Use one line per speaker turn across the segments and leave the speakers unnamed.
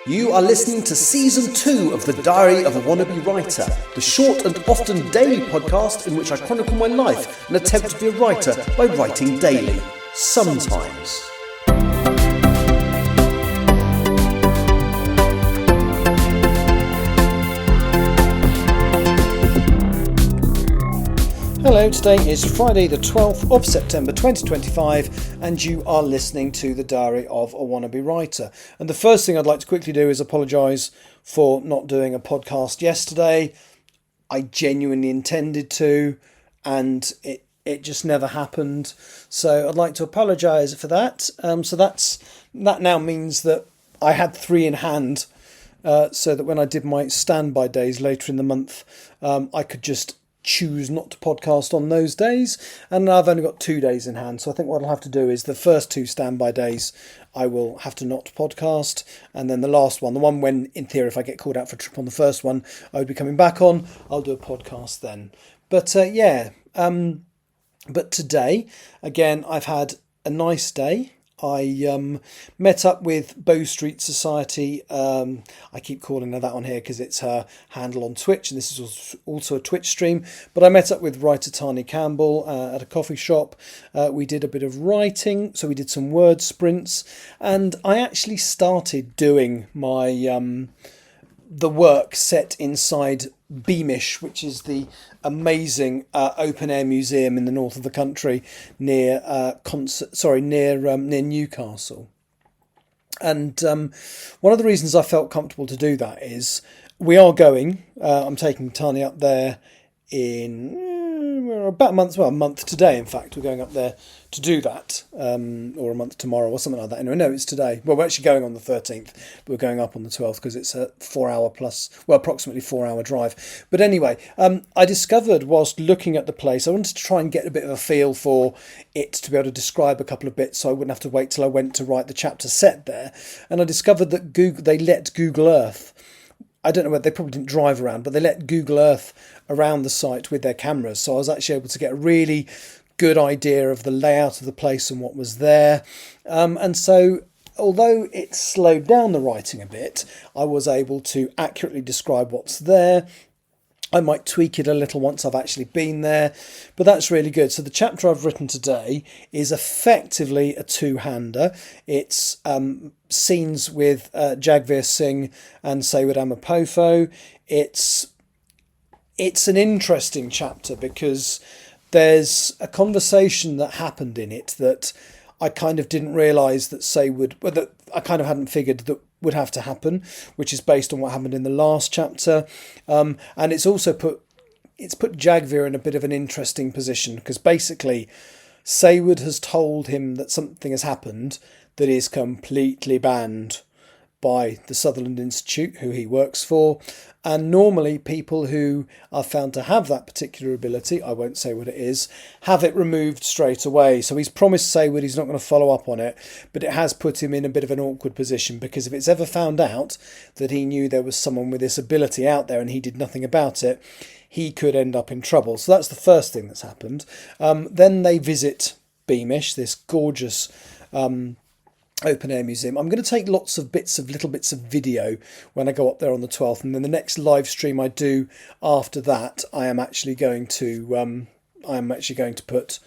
You are listening to Season 2 of The Diary of a Wannabe Writer, the short and often daily podcast in which I chronicle my life and attempt to be a writer by writing daily. Sometimes. Hello, today is Friday the 12th of September 2025 and you are listening to The Diary of a Wannabe Writer. And the first thing I'd like to quickly do is apologise for not doing a podcast yesterday. I genuinely intended to and it just never happened. So I'd like to apologise for that. So that now means that I had 3 in hand so that when I did my standby days later in the month, I could just choose not to podcast on those days, and I've only got 2 days in hand, so I think what I'll have to do is the first 2 standby days I will have to not podcast, and then the last one, the one when in theory if I get called out for a trip on the first one I would be coming back on, I'll do a podcast then. But but today again I've had a nice day. I met up with Bow Street Society. I keep calling her that on here because it's her handle on Twitch, and this is also a Twitch stream. But I met up with writer Tani Campbell at a coffee shop. We did a bit of writing, so we did some word sprints, and I actually started doing my the work set inside Beamish, which is the amazing open-air museum in the north of the country near Newcastle. And one of the reasons I felt comfortable to do that is we are going. I'm taking Tani up there in about a month today. In fact, we're going up there to do that, or a month tomorrow, or something like that. Anyway, no, it's today. Well, we're actually going on the 13th, but we're going up on the 12th because it's a 4 hour plus, approximately 4 hour drive. But anyway, I discovered whilst looking at the place, I wanted to try and get a bit of a feel for it to be able to describe a couple of bits, so I wouldn't have to wait till I went to write the chapter set there. And I discovered that they let Google Earth. I don't know whether they probably didn't drive around, but they let Google Earth around the site with their cameras. So I was actually able to get a really good idea of the layout of the place and what was there. And so although it slowed down the writing a bit, I was able to accurately describe what's there. I might tweak it a little once I've actually been there, but that's really good. So the chapter I've written today is effectively a two-hander. It's scenes with Jagveer Singh and Sayward Amapofo. It's an interesting chapter because there's a conversation that happened in it that I kind of didn't realise that that I kind of hadn't figured that would have to happen, which is based on what happened in the last chapter. And it's also put Jagveer in a bit of an interesting position because basically Sayward has told him that something has happened that is completely banned by the Sutherland Institute, who he works for. And normally people who are found to have that particular ability, I won't say what it is, have it removed straight away. So he's promised Sayward he's not going to follow up on it, but it has put him in a bit of an awkward position because if it's ever found out that he knew there was someone with this ability out there and he did nothing about it, he could end up in trouble. So that's the first thing that's happened. Then they visit Beamish, this gorgeous open air museum. I'm going to take lots of little bits of video when I go up there on the 12th, and then the next live stream I do after that, I am actually going to put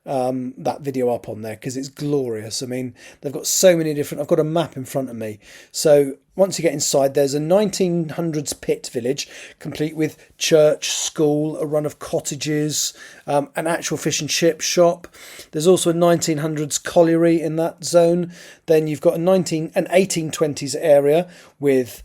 that video up on there because it's glorious. I mean, they've got so many different. I've got a map in front of me. So once you get inside, there's a 1900s pit village, complete with church, school, a run of cottages, an actual fish and chip shop. There's also a 1900s colliery in that zone. Then you've got an 1820s area with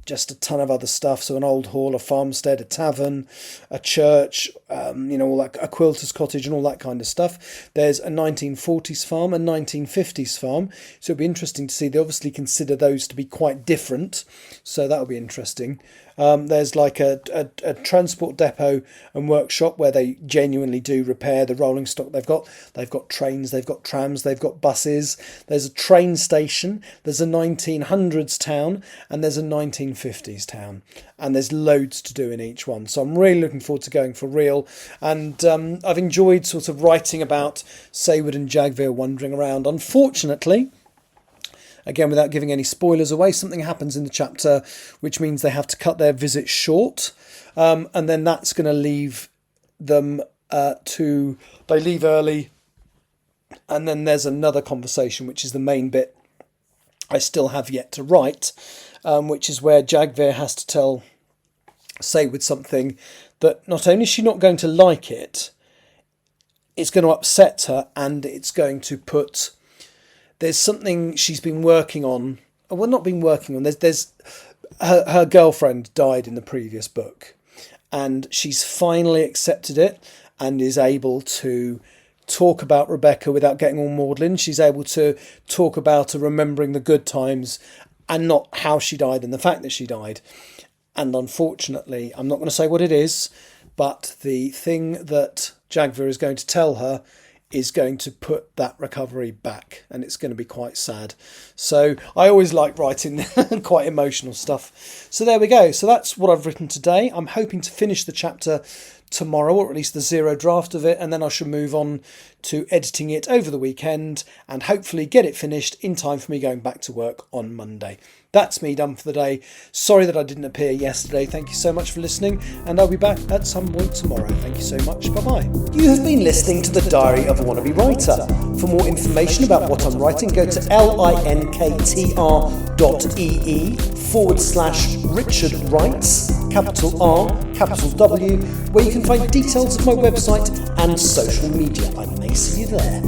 just a ton of other stuff. So an old hall, a farmstead, a tavern, a church, all that, a quilter's cottage and all that kind of stuff. There's a 1940s farm, a 1950s farm. So it'll be interesting to see. They obviously consider those to be quite different. So that'll be interesting. There's like a transport depot and workshop where they genuinely do repair the rolling stock they've got. They've got trains, they've got trams, they've got buses. There's a train station. There's a 1900s town and there's a 1950s town. And there's loads to do in each one. So I'm really looking forward to going for real. And I've enjoyed sort of writing about Sayward and Jagveer wandering around. Unfortunately, again, without giving any spoilers away, something happens in the chapter which means they have to cut their visit short, and then that's going to leave them they leave early, and then there's another conversation, which is the main bit I still have yet to write, which is where Jagvir has to tell Saywood something that not only is she not going to like it, it's going to upset her, and it's going to put... There's something she's been working on. Well, not been working on. There's her girlfriend died in the previous book, and she's finally accepted it and is able to talk about Rebecca without getting all maudlin. She's able to talk about her remembering the good times and not how she died and the fact that she died. And unfortunately, I'm not going to say what it is, but the thing that Jagvir is going to tell her is going to put that recovery back, and it's going to be quite sad. So I always like writing quite emotional stuff. So there we go. So that's what I've written today. I'm hoping to finish the chapter tomorrow, or at least the zero draft of it, and then I shall move on to editing it over the weekend and hopefully get it finished in time for me going back to work on Monday. That's me done for the day. Sorry that I didn't appear yesterday. Thank you so much for listening, and I'll be back at some point tomorrow. Thank you so much. Bye-bye.
You have been listening to The Diary of a Wannabe Writer. For more information about what I'm writing, go to linktr.ee/Richard Writes, capital R, capital W, where you can find details of my website and social media. I may see you there.